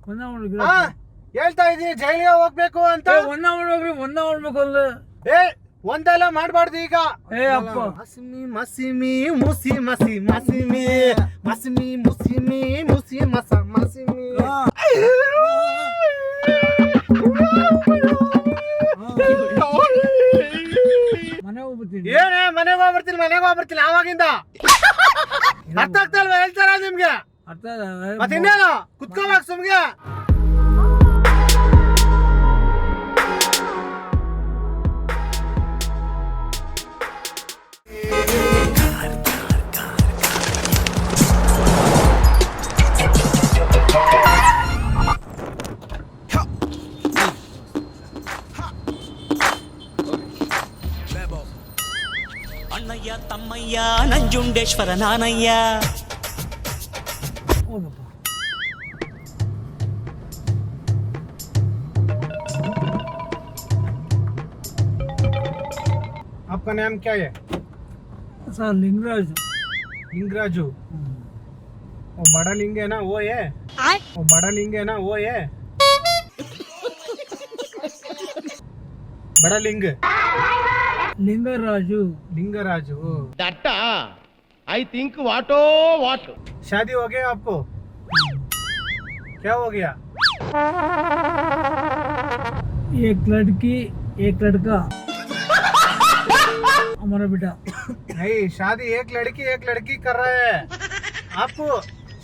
ಒಂದ ಮಾಡ್ಬೇಕು ಹಾ ಹೇಳ್ತಾ ಇದೀನಿ ಜೈಲಿಗೆ ಹೋಗ್ಬೇಕು ಅಂತ. ಒಂದ ಮಾಡ್ಬೇಕ್ರಿ, ಒಂದ ಮಾಡ್ಬೇಕು ಅಂದ್ರೆ ಏ ಒಂದೆಲ್ಲ ಮಾಡ್ಬಾರ್ದು ಈಗ. ಏ ಅಪ್ಪ ಮಸಿಮಿ ಮಸಿಮಿ ಮುಸಿ ಮಸಿ ಮಸಿಮಿ ಮಸಿಮಿ ಮುಸಿಮಿ ಮುಸಿ ಮಸ ಮಸಿಮಿ. ಮನೆ ಹೋಗ್ಬಿಡ್ತೀನಿ. ಏನೇ ಮನೆಗೆ ಹೋಗ್ಬರ್ತೀನಿ ಆವಾಗಿಂದ. ಅರ್ಥ ಆಗ್ತಾ ಇಲ್ವಾ ಹೇಳ್ತಾರ ನಿಮ್ಗೆ? ಅರ್ಥ ಮತ್ತೆ ಇನ್ನೇನು ಕುತ್ಕೋಬೇಕು ಸುಮ್ಗೆ. ಅಣ್ಣಯ್ಯ ತಮ್ಮಯ್ಯ ನಂಜುಂಡೇಶ್ವರ ನಾನಯ್ಯ. ಹೋಗಪ್ಪ. आपका नाम क्या है? सर लिंगराज. लिंगराजू. वो बड़ा लिंग है ना वो है? वो बड़ा लिंग है ना वो है? बड़ा लिंग. लिंगराजू. लिंगराजू. दट्टा आई थिंक वाटो वाट. शादी हो गया आपको? क्या हो गया? एक लड़की एक लड़का हमारा बेटा. नहीं शादी एक लड़की कर रहा है. आपको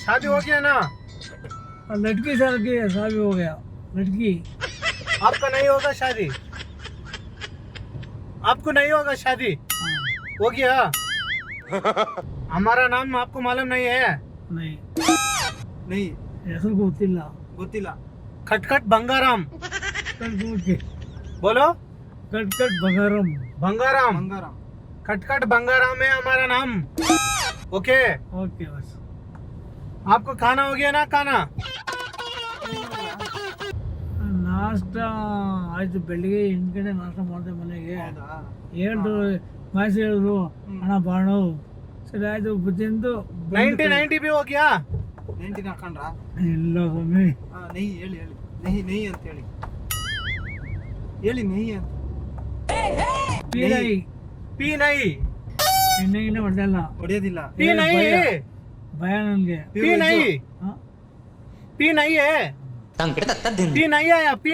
शादी हो गया ना? और लड़की साल की शादी हो गया. लड़की आपका नहीं होगा शादी? आपको नहीं होगा शादी? हो गया. हमारा नाम आपको मालूम नहीं है? नहीं नहीं ಹೆಸರು ಗೊತ್ತಿಲ್ಲ. ಗೊತ್ತಿಲ್ಲ. खटखट बंगाराम. ಕಟ್ಕಟ್ बोलो ಬಂಗಾರಂ. बंगाराम. खटखट बंगाराम है हमारा नाम. Okay okay bus. आपको खाना हो गया ना? खाना ನಾಷ್ಟ ಆಯ್ತು. ಬೆಳಿಗ್ಗೆ 8 ಗಂಟೆ ನಾಷ್ಟ ಮಾಡಿದೆ ಮನೆಗೆ. ಹೇಳಿದ್ರು ಮಾಸಿ ಹೇಳಿದ್ರು ಅಣ್ಣ ಬಾಣು. ಸರಿ ಆಯ್ತು ತಿಂದು 90 भी हो गया. 90 ಹಾಕೊಂಡ್ರಾ? ಇಲ್ಲ ಸ್ವಾಮಿ. ನೆಹಿ ಹೇಳಿ ನೆಹಿ ಅಂತ ಹೇಳಿ ನೆಹಿ ಅಂತ. पी नहीं ಎಣ್ಣೆಗಿನ್ನ ಹೊಡೆಯಲ್ಲ. ಹೊಡೆಯೋದಿಲ್ಲ. पी नहीं ಭಯ ನನಗೆ. पी नहीं पी नहीं है. पी नहीं आया पी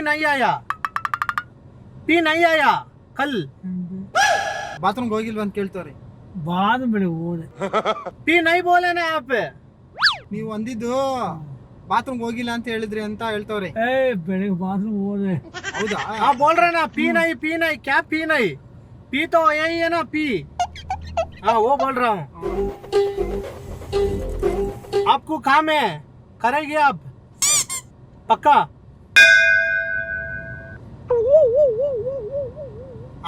नहीं आया कल. ಬಾತ್ರೂಮ್ಗೆ ಹೋಗಿಲ್ವಾ ಅಂತ ಕೇಳ್ತಾರೆ. ಬಾದ ಬೆಳಿಗ್ಗೆ ಹೋದೆ. पी नहीं बोले ना आप. ನೀವು ಅಂದಿದ್ದು ಬಾತ್ರೂಮ್ಗೆ ಹೋಗಿಲ್ಲ ಅಂತ ಹೇಳಿದ್ರಿ ಅಂತ ಹೇಳ್ತವ್ರೆ. ಏ ಬೆಳಿಗ್ಗೆ ಬಾತ್ರೂಮ್ ಹೋದೆ. ಹೌದಾ? आप बोल रहे ना पी नहीं क्या पी नहीं? पी तो यही है ना पी. हाँ वो बोल रहा हूँ. आपको काम है करेंगे आप पक्का.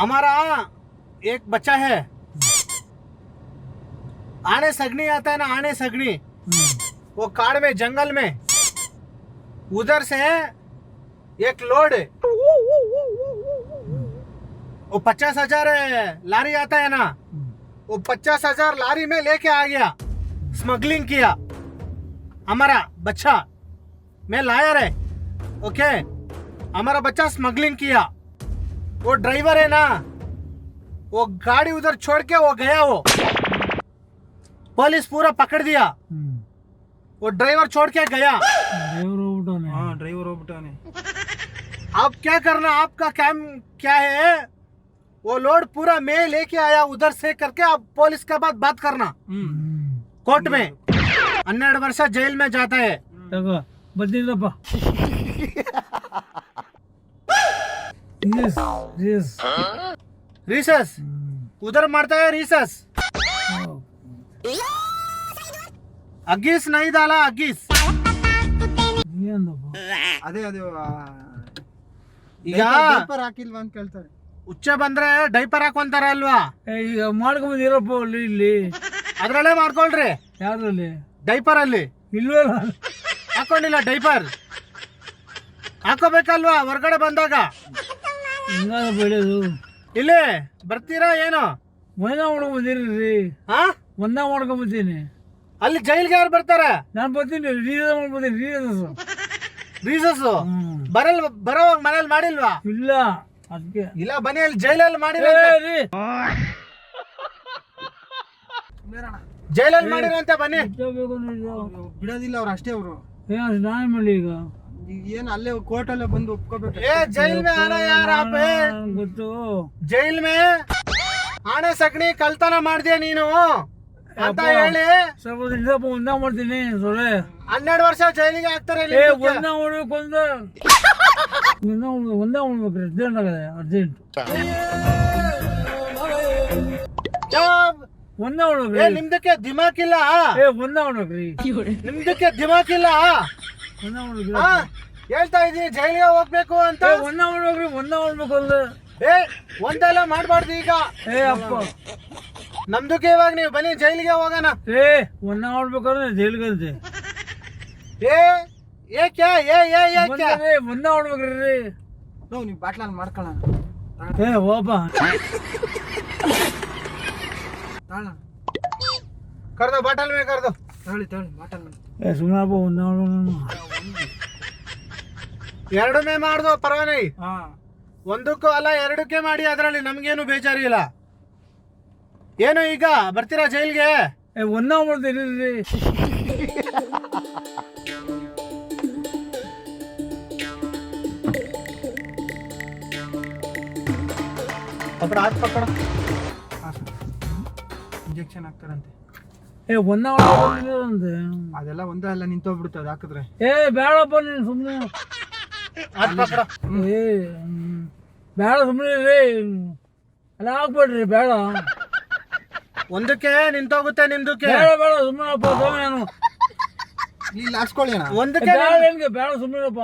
हमारा एक बच्चा है आने सगनी आता है ना आने सगनी. वो कार में जंगल में उधर से एक लोड वो 50,000 लारी आता है ना. वो 50,000 लारी में लेके आ गया. स्मगलिंग किया हमारा बच्चा. मैं लायर है. ओके हमारा बच्चा स्मगलिंग किया. वो ड्राइवर है ना वो गाड़ी उधर छोड़ के वो गया. वो पुलिस पूरा पकड़ दिया. वो ड्राइवर छोड़ के गया. ದೇವ್ರು ಹೋಗ್ಬಿಟ್ಟವನೆ. ಡ್ರೈವರ್ ಹೋಗ್ಬಿಟ್ಟವನೆ. अब क्या करना आपका काम क्या है? वो लोड पूरा मैं लेके आया उधर से करके अब पुलिस के बाद बात करना कोर्ट में. 12 वर्ष जेल में जाता है. ತಗೋ ಬರ್ತೀನಪ್ಪ. रिसस उधर मारता है रिसस. अग्गिस नहीं डाला अग्गिस. ಏನಪ್ಪ ಅದೇ ಈಗ ಡೈಪರ್ ಹಾಕಿಲ್ವಾ ಅಂತ ಕೇಳ್ತಾರೆ. ಉಚ್ಚ ಬಂದ್ರೆ ಡೈಪರ್ ಹಾಕೊಂತಾರ ಅಲ್ವಾ? ಈಗ ಮಾಡ್ಕೊಂಬಂದಿರಪ್ಪ ಇಲ್ಲಿ. ಅದ್ರಲ್ಲೇ ಮಾಡ್ಕೊಳ್ರಿ. ಯಾವ್ದ್ರಲ್ಲಿ? ಡೈಪರ್ ಅಲ್ಲಿ ಇಲ್ವಲ್ಲ. ಹಾಕೊಂಡಿಲ್ಲ ಡೈಪರ್. ಹಾಕೋಬೇಕಲ್ವಾ ಹೊರಗಡೆ ಬಂದಾಗ? ಹಿಂಗಾದ ಬೆಳೆಯೋದು. ಇಲ್ಲಿ ಬರ್ತೀರಾ ಏನು? ಒಂದ ಮಾಡ್ಕೊಂಬಂದಿರಿ. ಹಾ ಒಂದ ಮಾಡ್ಕೊಂಬತ್ತೀನಿ. ಅಲ್ಲಿ ಜೈಲ್ಗೆ ಯಾರು ಬರ್ತಾರೆ? ನಾನು ಬರ್ತೀನಿ. ರೀಸಸ್ ಮಾಡ್ಬೋತೀನಿ. ರೀಸಸ್ ರೀಸಸ್ ಬರೋವಾಗ ಮನೇಲಿ ಮಾಡಿಲ್ವಾ? ಇಲ್ಲ ಅದಕ್ಕೆ ಇಲ್ಲ ಮನೆಯಲ್ಲಿ ಜೈಲಲ್ಲಿ ಮಾಡಿಲ್ಲ, ಜೈಲಲ್ಲಿ ಮಾಡಿರಂತೆ ಬನ್ನಿ. ಬಿಡೋದಿಲ್ಲ ಅವ್ರು, ಅಷ್ಟೇ ಅವರು. ನಾನು ಮಾಡಿ ಈಗ ಏನ್ ಅಲ್ಲೇ ಕೋರ್ಟಲ್ಲೇ ಬಂದು ಒಪ್ಕೋಬೇಕು. ಏ ಜೈಲ್ ಮೇ ಆನಾ ಯಾರ್ ಆಪೆ? ಗೊತ್ತು. ಜೈಲ್ ಮೇ ಆನೆ ಸಗಣಿ ಕಳ್ತನ ಮಾಡ್ದೆ ನೀನು ಅಂತ ಹೇಳಿ ಸ್ವಲ್ಪ ದಿವಸ ಒಂದ ಮಾಡ್ತೀನಿ. 12 ವರ್ಷ ಜೈಲಿಗೆ ಹಾಕ್ತಾರೆ. ಒಂದ ಮಾಡ್ಬೇಕು ಒಂದ ಮಾಡ್ಬೇಕ್ರಿ, ಅರ್ಜೆಂಟ್ ಆಗದೆ, ಅರ್ಜೆಂಟ್ ಒಂದ ಮಾಡ್ಬೇಕ್ರಿ. ನಿಮ್ದಕ್ಕೆ ದಿಮಾಕ್ ಇಲ್ಲ, ಒಂದ ಮಾಡ್ಬೇಕ್ರಿ, ನಿಮ್ದಕ್ಕೆ ದಿಮಾಕ್ ಇಲ್ಲ. ಒಂದ ಮಾಡ್ಬೇಕ್ರಿ. ಹೇಳ್ತಾ ಇದೀನಿ ಜೈಲಿಗೆ ಹೋಗ್ಬೇಕು ಅಂತ. ಒಂದ ಮಾಡ್ಬೇಕ್ರಿ, ಒಂದ ಮಾಡ್ಬೇಕು ಅಲ್ಲ. ಒಂದೆಲ್ಲ ಮಾಡ್ಬಾರ್ದು ಈಗ. ಅಪ್ಪ ನಮ್ದಕ್ಕೆ ಇವಾಗ ನೀವು ಬನ್ನಿ ಜೈಲಿಗೆ ಹೋಗೋಣ. ಒಂದ ಮಾಡ್ಬೇಕಾದ್ರೆ ಜೈಲ್ಗಂತೆ. ಒಂದ ಮಾಡ್ಬೇಕ್ರಿ. ನೀವು ಬಾಟ್ಲಲ್ಲಿ ಮಾಡ್ಕೊಳ್ಳೋಣ. ಹೋಪ ಕರ್ದು ಬಾಟಲ್ ಮೇ ಕರ್ದು ತಗೊಳ್ಳಿ ಬಾಟಲ್. ಸುಮ್ಮನಪ್ಪ ಒಂದ ಎರಡು ಮೇ ಮಾಡ್ದು ಪರವಾನಗಿ. ಹಾ, ಒಂದಕ್ಕೂ ಅಲ್ಲ ಎರಡಕ್ಕೆ ಮಾಡಿ, ಅದರಲ್ಲಿ ನಮ್ಗೇನು ಬೇಜಾರಿಲ್ಲ. ಏನು ಈಗ ಬರ್ತೀರಾ ಜೈಲ್ಗೆ? ಒಂದ ಮಾಡ್ತೀನಿ. ಪಕಡ ಹಾತ್ ಪಕಡ. ಇಂಜೆಕ್ಷನ್ ಹಾಕ್ತಾರಂತೆ. ಒಂದ ಮಾಡ್ಬೇಕಂತೆ. ಅದೆಲ್ಲ ಒಂದೇ ಅಲ್ಲ, ನಿಂತೋಗ್ಬಿಡುತ್ತೆ ಅದು ಹಾಕಿದ್ರೆ. ಬೇಡಪ್ಪ ನೀನು ಸುಮ್ಮನೆ. ಹಾತ್ ಪಕಡ. ಬೇಡ ಸುಮ್ಮನೆ ರೀ, ಅಲ್ಲ ಹಾಕ್ಬೇಡ್ರಿ, ಬೇಡ. ಒಂದಕ್ಕೆ ನಿಂತೋಗುತ್ತೆ, ನಿಮ್ದಕ್ಕೆ ಬೇಡ ಸುಮ್ಮನಪ್ಪ. ನಾನು ಇಲ್ಲಿ ಹಾಕ್ಸ್ಕೊಳ್ಳಿ ಅಣ್ಣ. ಒಂದಕ್ಕೆ ಏನ್ಗೆ ಬೇಡ ಸುಮ್ಮನೆಪ್ಪ.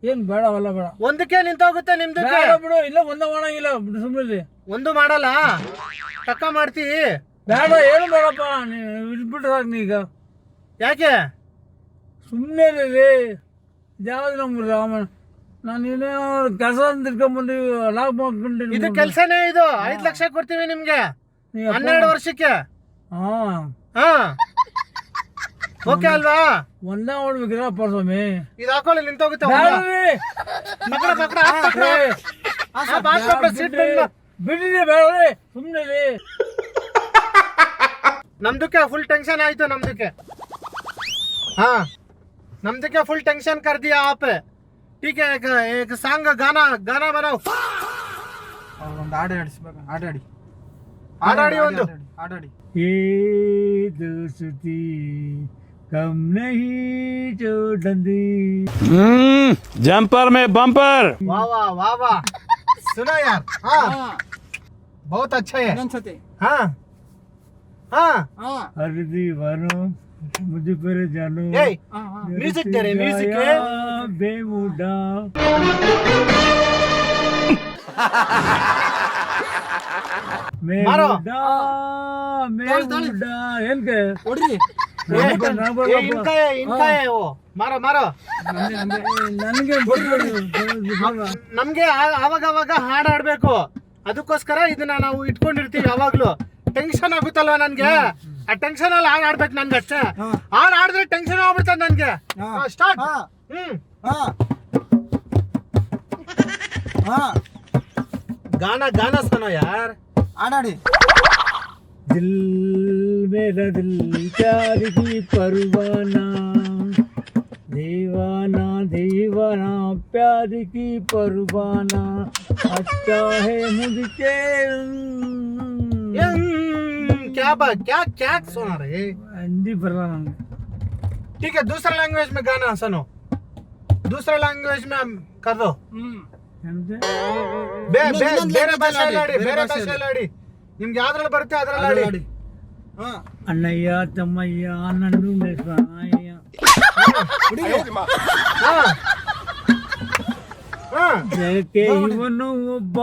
ಏನ್ ಬೇಡವಲ್ಲ, ಬೇಡ. ಒಂದಕ್ಕೆ ನಿಂತೋಗುತ್ತೆ, ನಿಮ್ದಕ್ಕೆ ಬೇಡ ಬಿಡು. ಇಲ್ಲ ಒಂದ ಮಾಡಂಗಿಲ್ಲ, ಬಿಡು ಸುಮ್ಮನೆ. ಒಂದು ಮಾಡಲ್ಲ, ಟಕ್ಕ ಮಾಡ್ತಿ. ಬೇಡ, ಏನು ಬೇಡಪ್ಪ, ನೀವು ಇಟ್ಬಿಟ್ರೆ ಸಾಕು ನೀಗ. ಯಾಕೆ ಸುಮ್ಮನೆ ರೀ, ಯಾವ್ದು ನಮ್ಮ ರಾಮನ್. ನಾನು ಇನ್ನೇನೋ ಕೆಲಸ ತಿರ್ಕೊಂಡ್ಬಂದು ಲಾಕ್ ಮಾಡ್ಕೊಂಡು. ಇದು ಕೆಲ್ಸನೇ, ಇದು 5 ಲಕ್ಷ ಕೊಡ್ತೀವಿ ನಿಮ್ಗೆ 12 ವರ್ಷಕ್ಕೆ. ಹಾ ಓಕೆ ಅಲ್ವಾ? ಒಂದ ಮಾಡ್ಬೇಕಿರಪ್ಪ ಸ್ವಾಮಿ. ಇದು ಹಾಕೊಳ್ಳಿ, ನಿಂತೋಗುತ್ತೆ. ಬಿಡ್ರಿ, ಬೇಡ ಸುಮ್ಮನೆ ರೀ. ನಮ್ದಕ್ಕೆ ಫುಲ್ ಟೆನ್ಷನ್ ಆಯ್ತು. ನಮ್ದಕ್ಕೆ ಹಾ, ನಮ್ದಕ್ಕೆ ಫುಲ್ ಟೆನ್ಷನ್ कर दिया आप. ठीक है, एक सांग गाना बनाओ. ಒಂದು ಹಾಡು ಆಡಿಸ್ಬೇಕು. ಹಾಡಾಡಿ ಒಂದು ಹಾಡಾಡಿ. ये दोस्ती कम नहीं छोड़ती. जंपर में बम्पर. वाह वाह वाह वाह, सुना यार. हाँ बहुत अच्छा है. ಇನ್ನೊಂದ್ಸತಿ. हाँ हाँ हर दीवानो मुझे पर जानो. म्यूजिक दे रहे, म्यूजिक बेमुडा. मारो ಏನ್ಕೆ ಹೊಡ್ರಿ. इनका है वो. मारो मारो. ನನಗೆ ನಮ್ಗೆ ಅವಾಗ ಅವಾಗ ಹಾಡು ಆಡ್ಬೇಕು, ಅದಕ್ಕೋಸ್ಕರ ಇದನ್ನ ನಾವು ಇಟ್ಕೊಂಡಿರ್ತೀವಿ. ಯಾವಾಗ್ಲೂ ಟೆನ್ಷನ್ ಆಗುತ್ತಲ್ವಾ ನನ್ಗೆ, ಆ ಟೆನ್ಷನ್ ಅಲ್ಲಿ ಹಾಡು ಆಡ್ಬೇಕು ನನ್ಗೆ ಅಷ್ಟೇ. ಹಾಡು ಆಡಿದ್ರೆ ಟೆನ್ಷನ್ ಆಗ್ಬಿಡ್ತದೆ ನನ್ಗೆ. ಸ್ಟಾರ್ಟ್. गाना गाना सुनो यार. ಹಾಡಾಡಿ. दिल मेरा दिल प्यार की परवाना, दीवाना दीवाना प्यार की परवाना, अच्छा है मुझे. क्या बात, क्या क्या सुना रहे? हिंदी बरला नंगे. ठीक है, दूसरा लैंग्वेज में गाना सुनो. दूसरा लैंग्वेज में कर दो. ಬೇರೆ ಭಾಷೆಯಲ್ಲಿ ಆಡಿ, ಬೇರೆ ಭಾಷೆಯಲ್ಲಿ ಆಡಿ. ನಿಮ್ಗೆ ಯಾವ್ದ್ರಲ್ಲಿ ಬರುತ್ತೆ ಅದ್ರಲ್ಲಿ ಆಡಿ. ಅಣ್ಣಯ್ಯ ತಮ್ಮಯ್ಯ ನನ್ನು ಅಯ್ಯ ಜಯಕ್ಕೆ ಇವನು ಒಬ್ಬ.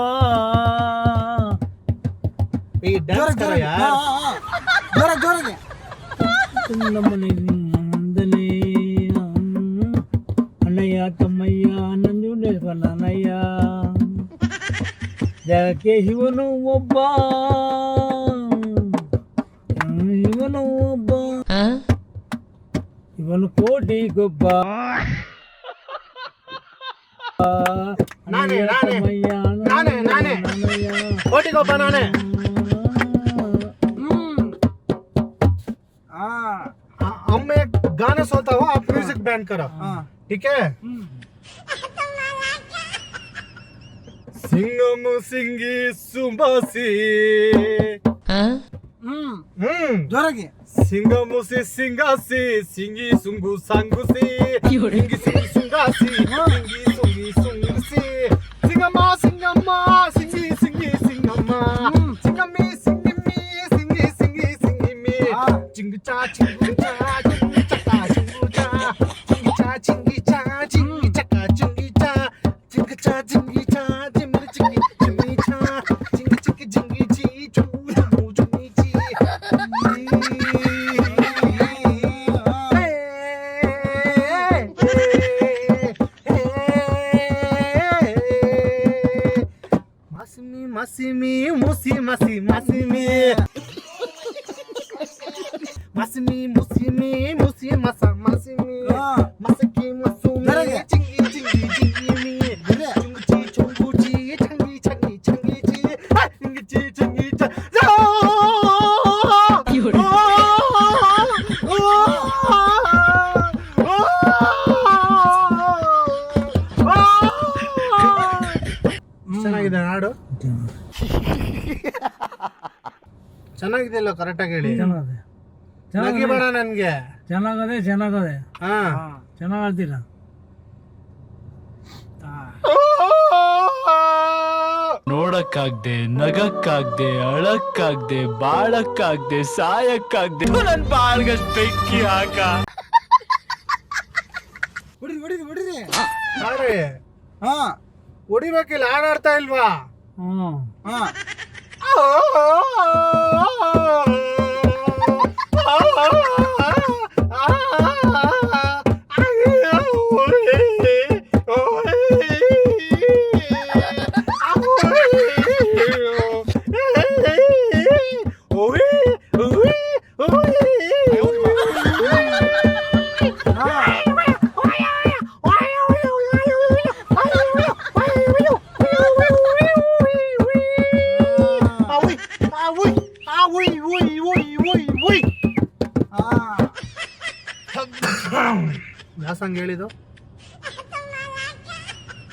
ಈ ಡ್ಯಾನ್ಸ್ ಕರ ಯಾರ್. ಜೋರಾಗಿ ನಮ್ಮನೆ ನಂದನೆ ಅಣ್ಣಯ್ಯ ತಮ್ಮಯ್ಯ ನಂಜುಂಡೇಶ್ವರ ನಾನಯ್ಯ. ಜಯಕ್ಕೆ ಇವನು ಒಬ್ಬ, ಇವನು ಒಬ್ಬ, ಇವನು ಕೋಟಿ ಗೊಬ್ಬ. ನಾನೇ ನಾನೇ ತಮ್ಮಯ್ಯ ನಾನೇ ನಾನೇ ಓಟಿಗೊಬ್ಬ ನಾನೇ हम एक गाना सोता हो आप म्यूजिक बैंड करो ठीक है सिंगम सिंगी सुंबासी ಜೋರಾಗಿ सिंगमुसी सिंगासी सिंगी सुंगु सांगुसी सिंगी सिंगी सुंगासी सिंगी सुंगी सुंगुसी सिंगम्मा सिंगम्मा सिंगी सिंगी सिंगम्मा सिंगम्मी सिंगम्मी सिंगी सिंगी सिंगम्मी चिंगचा चिंगचा चिंगचका चिंगचा चिंगचा चिंगचा चिंगचका चिंगचा चिंगचा चिंगचा chingchi चिंगचा chingchi chingchi चुमु चुमीची Masimi, musi, masi, masimi. Masimi, musimi, musi, masa, masimi. Masaki, masumi, chingi, chingi, chingi, mi. Chunguchi, chunguchi, changi, changi, changi, chi. Chunguchi, changi, changi. ಚೆನ್ನಾಗಿದೆ ಹಾಡು ಚೆನ್ನಾಗಿದೆಯಲ್ಲ ಕರೆಕ್ಟಾಗಿ ಹೇಳಿ ಚೆನ್ನಾಗದೆ ನಗಿಬೇಡ ನನ್ಗೆ ಚೆನ್ನಾಗದೆ ಚೆನ್ನಾಗದೆ ಹಾ ಚೆನ್ನಾಗಿ ಆಡ್ತೀರಾ ನೋಡಕ್ಕಾಗ್ದೆ ನಗಕ್ಕಾಗ್ದೆ ಅಳಕ್ಕಾಗ್ದೆ ಬಾಳಕ್ಕಾಗ್ದೆ ಸಾಯಕ್ಕಾಗ್ದೆ ನನ್ ಬಾಳ್ಗಷ್ಟ್ ಬೆಂಕಿ ಹಾಕ ಹೊಡಿರಿ ಹೊಡಿರಿ ಹೊಡಿರಿ ಹಾಡ್ರಿ ಹಾ ಹೊಡಿಬೇಕಿಲ್ಲ ಹಾಡಾಡ್ತಾ ಇಲ್ವಾ ಹ್ಞೂ ಹಾ ಯಾವ ಸಾಂಗ್ ಹೇಳಿದು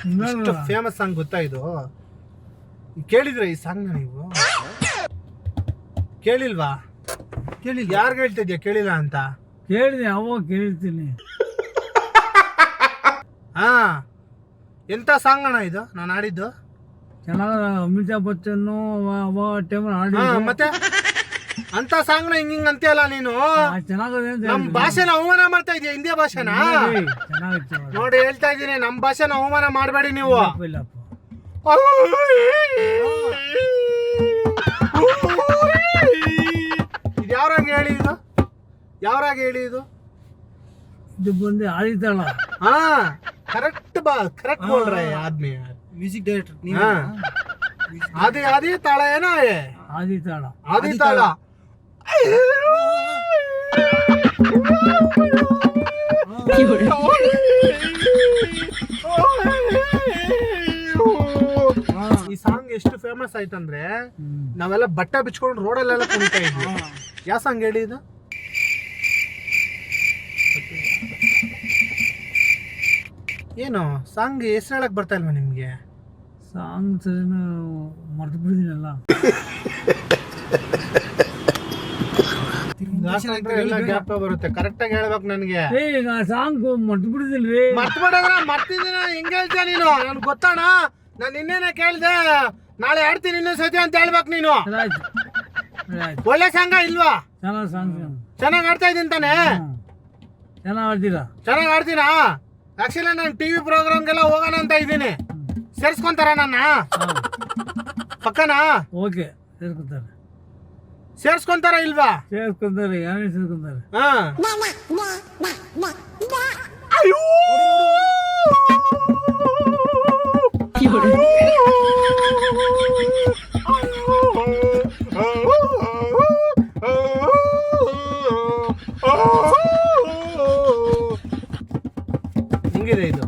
ಹಿಂಗಲ್ಲ. ಫೇಮಸ್ ಸಾಂಗ್ ಗೊತ್ತಾ ಇದು ಕೇಳಿದ್ರೆ ಈ ಸಾಂಗ್ ನೀವು ಕೇಳಿಲ್ವಾ ಕೇಳಿಲ್ಲ ಯಾರ್ಗ ಹೇಳ್ತಿದ್ಯಾ ಕೇಳಿಲ್ಲ ಅಂತ ಕೇಳಿದೆ ಅವಾಗ ಕೇಳ್ತೀನಿ ಹಾ ಎಂತ ಸಾಂಗ್ ಅಣ್ಣ ಇದು ನಾನು ಆಡಿದ್ದು ಚೆನ್ನಾಗ ಅಮಿತಾಬ್ ಬಚ್ಚನ್ನು ಅವಾಗ ಟೈಮಲ್ಲಿ ಹಾ ಆಡಿದ್ದು ಮತ್ತೆ ಅಂತ ಸಾಂಗ್ ನ ಹಿಂಗ್ ಅಂತೀಯಲ್ಲ ನೀನು ಚೆನ್ನಾಗದೆ ಅಂತ ನಮ್ ಭಾಷೆನ ಅವಮಾನ ಮಾಡ್ತಾ ಇದೀಯ ಹಿಂದಿ ಭಾಷೆನ ಚೆನ್ನಾಗಿತ್ತು ನೋಡಿ ಹೇಳ್ತಾ ಇದೀನಿ ನಮ್ ಭಾಷೆನ ಅವಮಾನ ಮಾಡಬೇಡಿ ನೀವು ಇಲ್ಲಪ್ಪ ಇದು ಯಾವ್ರಾಗ ಹೇಳಿ ಇದು ಯಾವ್ರಾಗ ಹೇಳಿ ಇದು ಇದು ಬಂದು ಆದಿತಾಳ ಹಾ ಕರೆಕ್ಟ್ ಕರೆಕ್ಟ್ बोल रहा है आदमी ಮ್ಯೂಸಿಕ್ ಡೈರೆಕ್ಟರ್ ನೀವು हाँ आदि आदि ताड़ा है ना ये ಆದಿತಾಳ आदि ताड़ा ಈ ಸಾಂಗ್ ಎಷ್ಟು ಫೇಮಸ್ ಆಯ್ತಂದ್ರೆ ನಾವೆಲ್ಲ ಬಟ್ಟೆ ಬಿಚ್ಕೊಂಡು ರೋಡಲ್ಲೆಲ್ಲ ಕುಣಿತಾ ಇದ್ವಿ ಯಾವ ಸಾಂಗ್ ಹೇಳಿ ಇದು ಏನು ಸಾಂಗ್ ಹೆಸರು ಹೇಳಕ್ ಬರ್ತಾ ಇಲ್ವಾ ನಿಮ್ಗೆ ಸಾಂಗ್ ಸರಿನ ಮರ್ತು ಬಿಡಿದೀನಲ್ಲ ಎಲ್ಲ ಗ್ಯಾಪ್ ಬರುತ್ತೆ ಕರೆಕ್ಟ್ ಆಗಿ ಹೇಳ್ಬೇಕು ನನಗೆ ನಾ ಸಾಂಗ್ ಮರ್ತು ಬಿಡಿದಿಲ್ರಿ ಮರ್ತ್ಬಿಡೋದ್ರ ಮರ್ತಿದ್ದೀನ ಹೆಂಗ್ ಹೇಳ್ತೀಯ ನೀನು ನನ್ಗೆ ಗೊತ್ತಾಣ ನಾನು ಇನ್ನೇನೆ ಕೇಳ್ದೆ ನಾಳೆ ಆಡ್ತೀನಿ ಇನ್ನೊಂದ್ ಸತಿ ಅಂತ ಹೇಳ್ಬೇಕು ನೀನು ಆಯ್ತು ಆಯ್ತು ಒಳ್ಳೆ ಸಾಂಗ ಇಲ್ವಾ ಚೆನ್ನಾಗಿ ಸಾಂಗ್ ಚೆನ್ನಾಗ್ ಆಡ್ತಾ ಇದೀನಿ ತಾನೆ ಚೆನ್ನಾಗಿ ಆಡ್ತೀರಾ ಚೆನ್ನಾಗ್ ಆಡ್ತೀನಾ ಆಕ್ಚುಲಿ ನಾನು ಟಿವಿ ಪ್ರೋಗ್ರಾಮ್ಗೆಲ್ಲ ಹೋಗೋಣ ಅಂತ ಇದ್ದೀನಿ ಸೇರ್ಸ್ಕೊಂತಾರ ನನ್ನ ಪಕ್ಕನಾ ಓಕೆ ಸೇರ್ಕೊಂತಾರೆ ಸೇರ್ಸ್ಕೊಂತಾರ ಇಲ್ವಾ ಸೇರ್ಕೊಂತಾರೆ ಯಾರೇ ಸೇರ್ಕೊಂತಾರೆ ಹಾ ಹಿಂಗಿದೆ ಇದು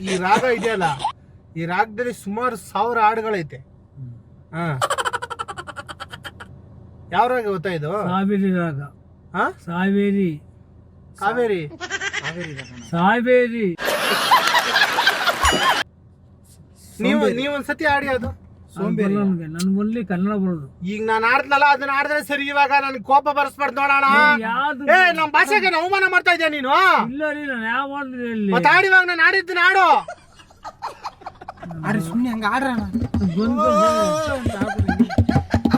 ಈ ರಾಗ ಇದೆಯಲ್ಲ, ಈ ರಾಗದಲ್ಲಿ ಸುಮಾರು 1000 ಹಾಡುಗಳೈತೆ. ಹಾ, ಯಾವ ರಾಗ ಗೊತ್ತಾ ಇದು? ಕಾವೇರಿ ರಾಗ. ಹಾ, ಕಾವೇರಿ ಕಾವೇರಿ. ಕಾವೇರಿ. ನೀವೊಂದ್ಸತಿ ಆಡಿ ಅದು. ನನ್ಗೆ ನನ್ ಒಳ್ಳೆ ಕನ್ನಡ ಬರೋದು. ಈಗ ನಾನು ಆಡ್ದಲ್ಲ, ಅದನ್ನ ಆಡಿದ್ರೆ ಸರಿ. ಇವಾಗ ನನ್ಗೆ ಕೋಪ ಬರ್ಸ್ಬಾರ್ದು ನೋಡೋಣ. ಯಾವ್ದು ಏ, ನಮ್ ಭಾಷೆಗೆ ಅವಮಾನ ಮಾಡ್ತಾ ಇದ್ಯಾ ನೀನು? ಇಲ್ಲ ರೀ, ನಾನು ಯಾವ ಮಾಡಿದ್ರಿ ಇಲ್ಲಿ ಮತ್ತೆ ಆಡಿವಾಗ ನಾನು ಆಡಿದ್ದನ್ನ ಆಡು. ಅರೆ ಸುಮ್ಮನೆ ಹಂಗ ಆಡ್ರ.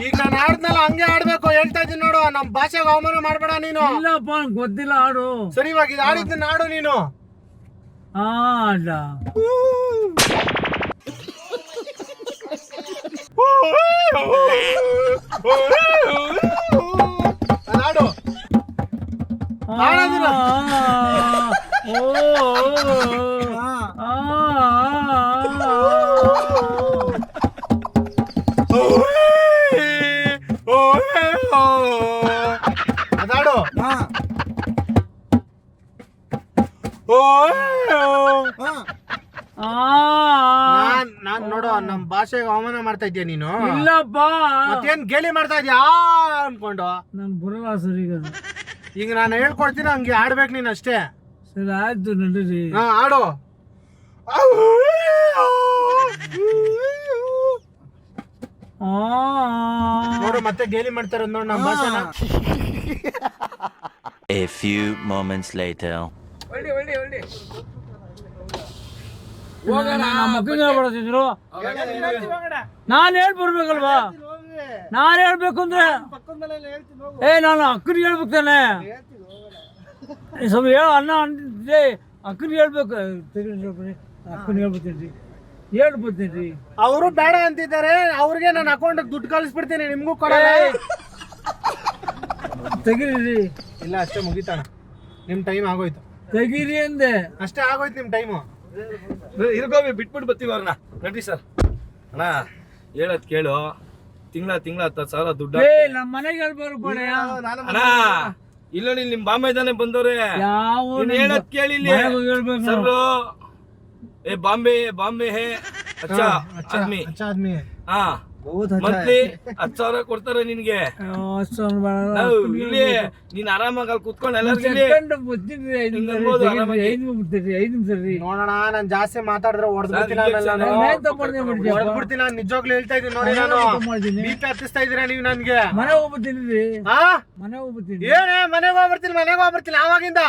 ಈಗ ನಾನು ಆಡ್ದಲ್ಲ ಹಂಗೆ ಆಡ್ಬೇಕು ಹೇಳ್ತಾ ಇದ್ದೀನಿ ನೋಡು. ನಮ್ ಭಾಷೆಗೆ ಅವಮಾನ ಮಾಡ್ಬೇಡ ನೀನು. ಇಲ್ಲಪ್ಪ, ಗೊತ್ತಿಲ್ಲ ಆಡು. ಸರಿ, ಇವಾಗ ಇದು ಆಡಿದ್ದನ್ನ ಆಡು ನೀನು. ಅಲ್ಲ ಆಡು. ಆಡೋದಿಲ್ಲ. ಅದಾಡು. ನಾನ್ ನೋಡು, ನಮ್ ಭಾಷೆಗೆ ಅವಮಾನ ಮಾಡ್ತಾ ಇದ್ಯಾ ನೀನು. ಇಲ್ಲಪ್ಪ, ಮತ್ತೇನ್ ಗೇಲಿ ಮಾಡ್ತಾ ಇದ್ಯಾ ಅನ್ಕೊಂಡು. ನನ್ ಬರಲ್ಲ ಸರಿ. ಈಗ ನಾನು ಹೇಳ್ಕೊಡ್ತೀನಿ, ಹಂಗೆ ಆಡ್ಬೇಕು ನೀನ್ ಅಷ್ಟೇ. ಸರಿ ಆಯ್ತು, ನಡೀರಿ. ಹಾ, ಆಡು. ನೋಡು, ಮತ್ತೆ ಗೇಲಿ ಮಾಡ್ತಾರ ನೋಡು ನಮ್ಮ ಭಾಷೆನ. A few moments later. ಮಕ್ಕಳಿಗೆ ಹೇಳ್ಬಿಡ್ತಿದ್ರು. ನಾನ್ ಹೇಳ್ಬರ್ಬೇಕಲ್ವಾ? ನಾನ್ ಹೇಳ್ಬೇಕು ಅಂದ್ರೆ ನಾನು ಅಕ್ಕನಿಗೆ ಹೇಳ್ಬೇಕು ತಾನೆ. ಸ್ವಲ್ಪ ಹೇಳ ಅನ್ನ ಅಂತಿದ್ದೆ, ಅಕ್ಕನಿಗೆ ಹೇಳ್ಬೇಕು. ಅಕ್ಕನಿಗೆ ಹೇಳ್ಬಿಡ್ತೀನಿ, ಹೇಳ್ಬಿಡ್ತೀನಿ. ಅವರು ಬೇಡ ಅಂತಿದ್ದಾರೆ. ಅವ್ರಿಗೆ ನನ್ನ ಅಕೌಂಟ್ ದುಡ್ಡು ಕಳಿಸ್ಬಿಡ್ತೀನಿ, ನಿಮ್ಗೂ ಕೊಡಲ್ಲ. ತೆಗೀರಿ. ಇಲ್ಲ, ಅಷ್ಟೇ ಮುಗಿತಾಣ. ನಿಮ್ ಟೈಮ್ ಆಗೋಯ್ತು. ತೆಗೀರಿ ಅಂದೆ. ಅಷ್ಟೇ ಆಗೋಯ್ತು ನಿಮ್ ಟೈಮು. ಇರ್ಗೋಬಿ ಬಿಟ್ಬಿಟ್ಟು ಬರ್ತೀವಿ ಅವ್ರನ್ನ. ನಡ್ರಿ ಸರ್. ಅಣ್ಣ ಹೇಳದ್ ಕೇಳು, ತಿಂಗಳ 10,000 ದುಡ್ಡು. ನಮ್ಮ ಮನೆಗೆ ಹೇಳ್ಬಾರು ಬೇಡ. ಅಣ್ಣ ಇಲ್ಲ, ನಿಮ್ ಬಾಂಬೆ ಇದ್ದಾನೆ ಬಂದವ್ರೆ. ಯಾವ ಹೇಳದ್ ಕೇಳಿ ಹೇಳ್ಬೇಕು. ಸರ್, ಏ ಬಾಂಬೆ ಬಾಂಬೆ ಹೇ ಅಚ್ಚಾ ಆದ್ಮಿ. ಅಚ್ಚಾ ಆದ್ಮಿ. ಹಾ, ಮಂತ್ಲಿ 10,000 ಕೊಡ್ತಾರೆ ನಿನ್ಗೆ. ಇಲ್ಲಿ ನೀನ್ ಆರಾಮಾಗಿ ಅಲ್ಲಿ ಕುತ್ಕೊಂಡು ಎಲ್ಲರಿಗೂ ನೋಡೋಣ. ನಾನ್ ಜಾಸ್ತಿ ಮಾತಾಡಿದ್ರೆ ಹೊಡೆದ್ಬಿಡ್ತೀನಿ. ನಾನು ನಿಜವಾಗ್ಲೂ ಹೇಳ್ತಾ ಇದ್ದೀನಿ ನೋಡಿ. ನಾನು ಬೀಪಿ ಹತ್ತಿಸ್ತಾ ಇದೀರಾ ನೀವು ನನ್ಗೆ. ಮನೆ ಹೋಗ್ಬಿಡ್ತೀನಿ. ಮನೆಗೆ ಹೋಗ್ಬರ್ತೀನಿ ಆವಾಗಿಂದ.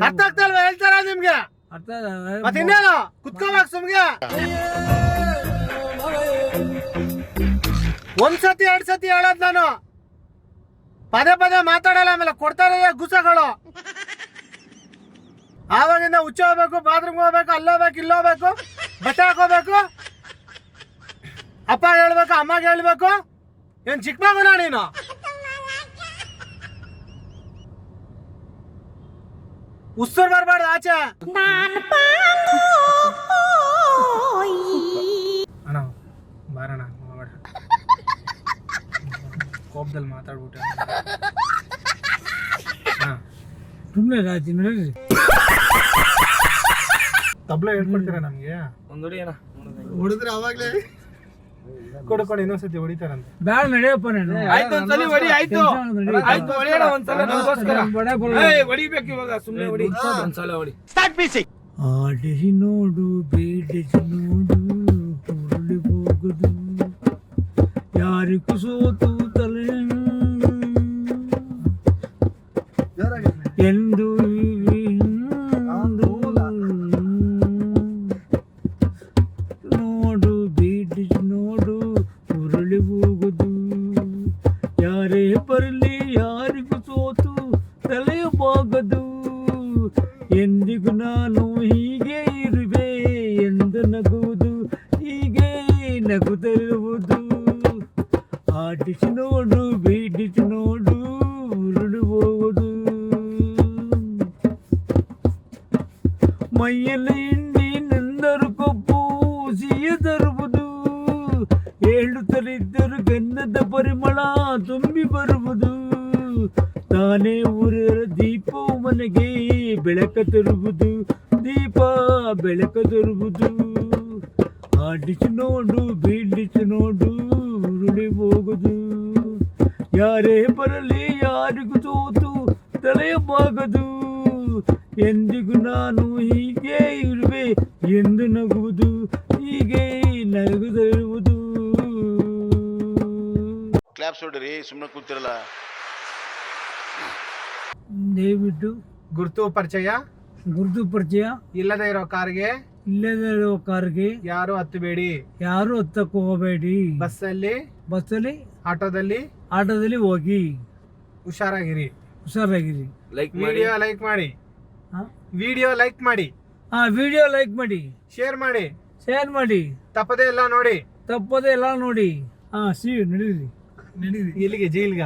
ಅರ್ಥ ಆಗ್ತಲ್ವಾ ಹೇಳ್ತಾರ ನಿಮ್ಗೆ? ಮತ್ತೆ ಇನ್ನೇನು ಕುತ್ಕೋಬೇಕು ಸುಮ್ಗೆ. ಒಂದ್ಸತಿ 2 ಸತಿ ಹೇಳೋದ್ ನಾನು. ಪದೇ ಮಾತಾಡಲ್ಲ. ಆಮೇಲೆ ಕೊಡ್ತಾರೆ ಗುಸಗಳು. ಆವಾಗಿಂದ ಹುಚ್ಚ ಹೋಗ್ಬೇಕು, ಬಾತ್ರೂಮ್ ಹೋಗ್ಬೇಕು, ಅಲ್ಲೋಗ್ಬೇಕು, ಇಲ್ಲೋಗ್ಬೇಕು, ಬಟ್ಟೆ ಹಾಕೋಬೇಕು, ಅಪ್ಪ ಹೇಳ್ಬೇಕು, ಅಮ್ಮಗೆ ಹೇಳ್ಬೇಕು. ಏನ್ ಚಿಕ್ಕ ಮಗುನಾ ನೀನು? ಉಸ್ತರ್ ಬರ್ಬಾರ್ದು ಆಚೆ. ಅಣ್ಣ ಬಾರಣ, ಕೋಪದಲ್ಲಿ ಮಾತಾಡ್ಬಿಟ್ಟೆ. ಸುಮ್ಮನೆ ರಾಜಿ ನೋಡಿ. ತಬ್ಲ ಹೇಳ್ಕೊಡ್ತೀರಾ ನಮ್ಗೆ? ಒಂದ್ ಹೊಡಿ ಅಣ್ಣ. ಹೊಡೆದ್ರೆ ಅವಾಗ್ಲೇ ಕೊಡ್ಕೊಂಡು ಇನ್ನೊಂದ್ಸತಿ ಹೊಡಿತಾರಂತೆ. ಬ್ಯಾಡ ನಡೆಯಪ್ಪ ನೀನು. ಆಯ್ತು, ಒಂದ್ಸಲಿ ಹೊಡಿ. ಆಯ್ತು ಹೊಡಿಯೋಣ ಒಂದ್ಸಲ ನಮಗೋಸ್ಕರ. ಹೊಡಿಬೇಕು ಇವಾಗ, ಸುಮ್ಮನೆ ಹೊಡಿ. ಒಂದ್ಸಲ ಹೊಡಿ. ಆಡಿಸಿ ನೋಡು, ಬೇಡಿಸಿ ನೋಡು, ಉರುಳಿ ಹೋಗುದು ಯಾರಿಗೂ ಸೋತು ತಲೆ ಎಂದು ನೋಡು, ಬೇಡಿಸಿ ನೋಡು, ಉರುಳಿ ಹೋಗುದು ಯಾರೇ ಬರಲಿ ಯಾರಿಗೂ ಸೋತು ತಲೆಯಬಾಗದು. ಎಂದಿಗೂ ನಾನು ಹೀಗೆ ಇರುವೆ ಎಂದು ನಗುವುದು, ಹೀಗೆ ನಗುತ್ತಿರುವುದು. ಆಡಿಸಿ ನೋಡು, ಬೇಡಿಸಿ ನೋಡು, ಉರುಳು ಹೋಗುವುದು. ಮೈಯಲ್ಲಿ ಹಿಂಡಿ ನೆಂದರು ಕೊಬ್ಬು ಸಿಹಿ ತರುವುದು, ಹೇಳುತ್ತಲಿದ್ದರು ಗಂಧದ ಪರಿಮಳ ತುಂಬಿ ಬರುವುದು. ತಾನೇ ಊರಿರ ದೀಪ ಮನೆಗೆ ಬೆಳಕ ತರುವುದು, ದೀಪ ಬೆಳಕ ತರುವುದು. ಆಡಿಸಿ ನೋಡು ಬೀಳಿಸಿ ನೋಡು ಉರುಳಿ ಹೋಗುದು. ಯಾರೇ ಬರಲಿ ಯಾರಿಗೂ ಸೋತು ತಲೆಯಬಾಗದು. ಎಂದಿಗೂ ನಾನು ಹೀಗೆ ಇರುವೆ ಎಂದು ನಗುವುದು, ಹೀಗೆ ನಗುತ್ತಿರುವುದು. ಕ್ಲಾಪ್ಸ್ ಹೊಡ್ರಿ, ಸುಮ್ಮನೆ ಕೂತಿರಲ್ಲ. ದಯವಿಟ್ಟು ಗುರುತು ಪರಿಚಯ ಗುರುತು ಪರಿಚಯ ಇಲ್ಲದೆ ಇರೋ ಕಾರ್ಗೆ ಇಲ್ಲದೇ ಇರೋ ಕಾರ್ಗೆ ಯಾರು ಹತ್ತಬೇಡಿ. ಯಾರು ಹತ್ತಕ್ಕೆ ಹೋಗಬೇಡಿ. ಬಸ್ಸಲ್ಲಿ ಆಟೋದಲ್ಲಿ ಹೋಗಿ ಹುಷಾರಾಗಿರಿ. ಹುಷಾರಾಗಿರಿ. ಲೈಕ್ ಮಾಡಿ, ವಿಡಿಯೋ ಲೈಕ್ ಮಾಡಿ, ಹಾ ವಿಡಿಯೋ ಲೈಕ್ ಮಾಡಿ, ವಿಡಿಯೋ ಲೈಕ್ ಮಾಡಿ, ಶೇರ್ ಮಾಡಿ, ಶೇರ್ ಮಾಡಿ, ತಪ್ಪದೆ ಎಲ್ಲ ನೋಡಿ. ತಪ್ಪದೆ ಎಲ್ಲ ನೋಡಿ. ಸಿ ನಡೀರಿ ಇಲ್ಲಿಗೆ ಜೈಲ್ಗ